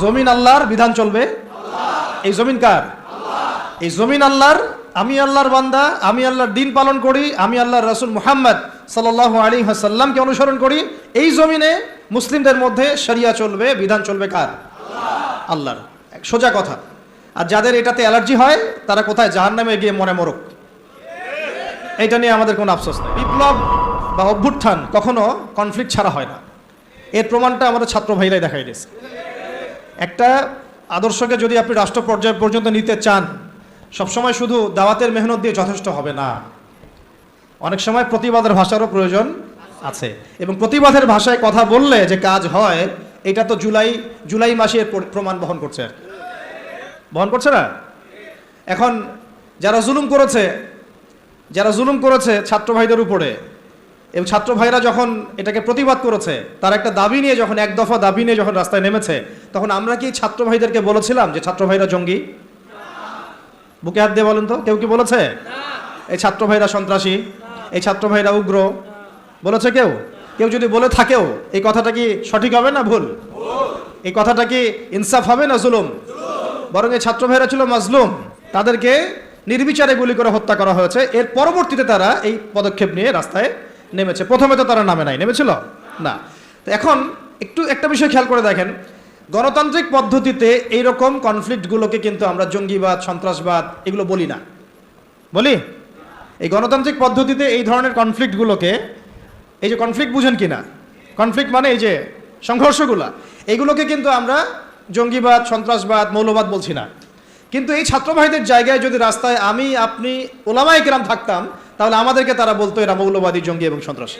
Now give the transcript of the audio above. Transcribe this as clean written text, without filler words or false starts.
জমিন আল্লাহর, বিধান চলবে। এই জমিন কার? এই জমিন আল্লাহর। আমি আল্লাহর বান্দা, আমি আল্লাহর দিন পালন করি, আমি আল্লাহর রাসূল মুহাম্মদ সাল্লাল্লাহু আলাইহি ওয়াসাল্লামকে অনুসরণ করি। এই জমিনে মুসলিমদের মধ্যে শরিয়া চলবে, বিধান চলবে কার? আল্লাহর। সোজা কথা। আর যাদের এটাতে অ্যালার্জি হয় তারা কোথায়? জাহান্নামে গিয়ে মরে মরক। এটা নিয়ে আমাদের কোনো আফসোস নেই। বিপ্লব বা অভ্যুত্থান কখনো কনফ্লিক্ট ছাড়া হয় না। এর প্রমাণটা আমাদের ছাত্র ভাইরাই দেখাই দিয়েছে। একটা আদর্শকে যদি আপনি রাষ্ট্র পর্যায় পর্যন্ত নিতে চান, সবসময় শুধু দাওয়াতের মেহনত দিয়ে যথেষ্ট হবে না। অনেক সময় প্রতিবাদের ভাষারও প্রয়োজন আছে, এবং প্রতিবাদের ভাষায় কথা বললে যে কাজ হয়, এটা তো জুলাই মাসের প্রমাণ বহন করছে। আর বহন করছে না? এখন যারা জুলুম করেছে ছাত্র ভাইদের উপরে, এবং ছাত্র ভাইরা যখন এটাকে প্রতিবাদ করেছে, তার একটা দাবি নিয়ে যখন এক দফা দাবি নিয়ে যখন রাস্তায় নেমেছে, তখন আমরা কি ছাত্র ভাইদেরকে বলেছিলাম যে ছাত্র ভাইরা জঙ্গি? বুকে হাত দিয়ে বলেন তো, কেউ কি বলেছে এই ছাত্র ভাইরা সন্ত্রাসী, এই ছাত্র ভাইরা উগ্র? বলেছে কেউ? কেউ যদি বলে থাকেও, এই কথাটা কি সঠিক হবে না ভুল? এই কথাটা কি ইনসাফ হবে না জুলুম? বরং এই ছাত্র ভাইরা ছিল মাজলুম, তাদেরকে নির্বিচারে গুলি করে হত্যা করা হয়েছে। এর পরবর্তীতে তারা এই পদক্ষেপ নিয়ে রাস্তায় নেমেছে। প্রথমে তো তারা নামে নাই, নেমেছিল না। তো এখন একটা বিষয় খেয়াল করে দেখেন, গণতান্ত্রিক পদ্ধতিতে এইরকম কনফ্লিক্টগুলোকে কিন্তু আমরা জঙ্গিবাদ, সন্ত্রাসবাদ এগুলো বলি না। বলি? এই গণতান্ত্রিক পদ্ধতিতে এই ধরনের কনফ্লিক্টগুলোকে, এই যে কনফ্লিক্ট বুঝেন কি না? কনফ্লিক্ট মানে এই যে সংঘর্ষগুলা, এইগুলোকে কিন্তু আমরা জঙ্গিবাদ, সন্ত্রাসবাদ, মৌলবাদ বলছি না। কিন্তু এই ছাত্র ভাইদের জায়গায় যদি রাস্তায় আমি, আপনি, ওলামায়ে কেরাম থাকতাম, তাহলে আমাদেরকে তারা বলতো এরা মৌলবাদী, জঙ্গি এবং সন্ত্রাসী।